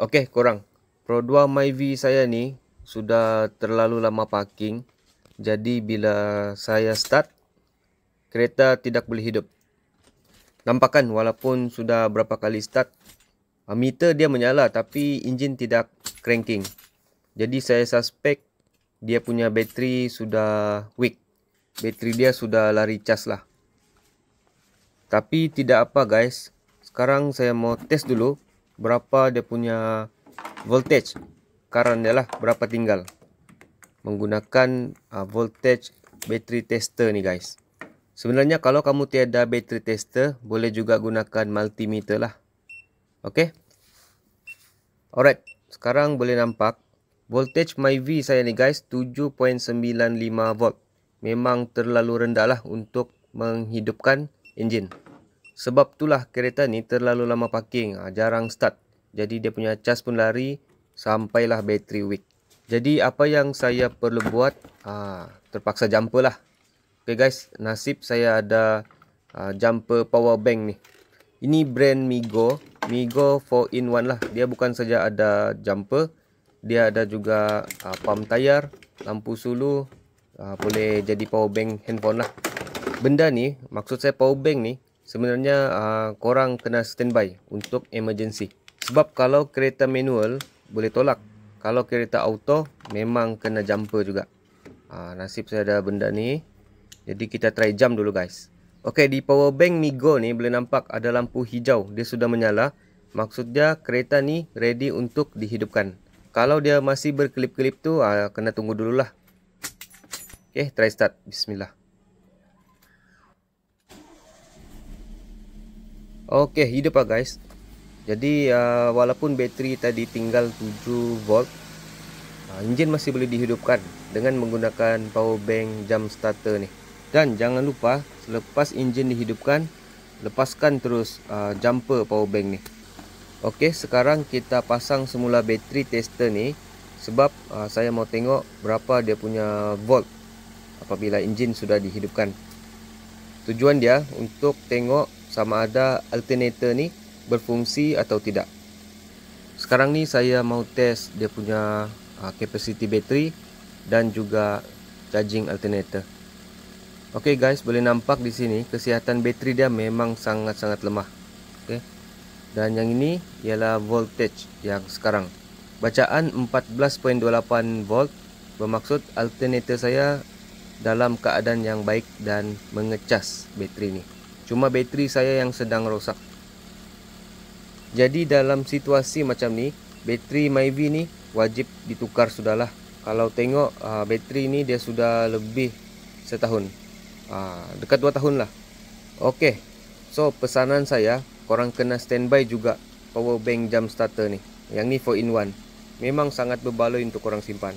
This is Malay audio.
Okey korang, Pro 2 Myvi saya ni sudah terlalu lama parking. Jadi bila saya start, kereta tidak boleh hidup. Nampak kan walaupun sudah berapa kali start, meter dia menyala tapi enjin tidak cranking. Jadi saya suspect dia punya bateri sudah weak. Bateri dia sudah lari cas lah. Tapi tidak apa guys. Sekarang saya mau test dulu berapa dia punya voltage. Current dia lah berapa tinggal. Menggunakan voltage battery tester ni guys. Sebenarnya kalau kamu tiada battery tester, boleh juga gunakan multimeter lah. Okey. Alright, sekarang boleh nampak voltage Myvi saya ni guys 7.95 volt. Memang terlalu rendah lah untuk menghidupkan enjin. Sebab itulah kereta ni terlalu lama parking, jarang start. Jadi dia punya cas pun lari sampailah bateri weak. Jadi apa yang saya perlu buat, terpaksa jumper lah. Okay guys, nasib saya ada jumper power bank ni. Ini brand Migo 4-in-1 lah. Dia bukan saja ada jumper, dia ada juga pump tayar, lampu sulu, boleh jadi power bank handphone lah. Benda ni, maksud saya power bank ni, sebenarnya korang kena standby untuk emergency. Sebab kalau kereta manual boleh tolak. Kalau kereta auto memang kena jumper juga. Nasib saya ada benda ni. Jadi kita try jump dulu guys. Okey, di power bank Migo ni boleh nampak ada lampu hijau. Dia sudah menyala. Maksud dia kereta ni ready untuk dihidupkan. Kalau dia masih berkelip-kelip tu, kena tunggu dululah. Okey, try start. Bismillah. Okey, hidup lah guys. Jadi walaupun bateri tadi tinggal 7 volt, enjin masih boleh dihidupkan dengan menggunakan power bank jump starter ni. Dan jangan lupa selepas enjin dihidupkan, lepaskan terus jumper power bank ni. Okey, sekarang kita pasang semula bateri tester ni sebab saya mau tengok berapa dia punya volt apabila enjin sudah dihidupkan. Tujuan dia untuk tengok sama ada alternator ni berfungsi atau tidak. Sekarang ni saya mau test dia punya capacity bateri dan juga charging alternator. Okey guys, boleh nampak di sini kesihatan bateri dia memang sangat-sangat lemah. Okey. Dan yang ini ialah voltage yang sekarang. Bacaan 14.28 volt bermaksud alternator saya dalam keadaan yang baik dan mengecas bateri ni. Cuma bateri saya yang sedang rosak. Jadi dalam situasi macam ni, bateri Myvi ni wajib ditukar sudahlah. Kalau tengok bateri ni dia sudah lebih setahun. Dekat 2 tahun lah. Okey. So pesanan saya, korang kena standby juga power bank jump starter ni. Yang ni 4-in-1. Memang sangat berbaloi untuk korang simpan.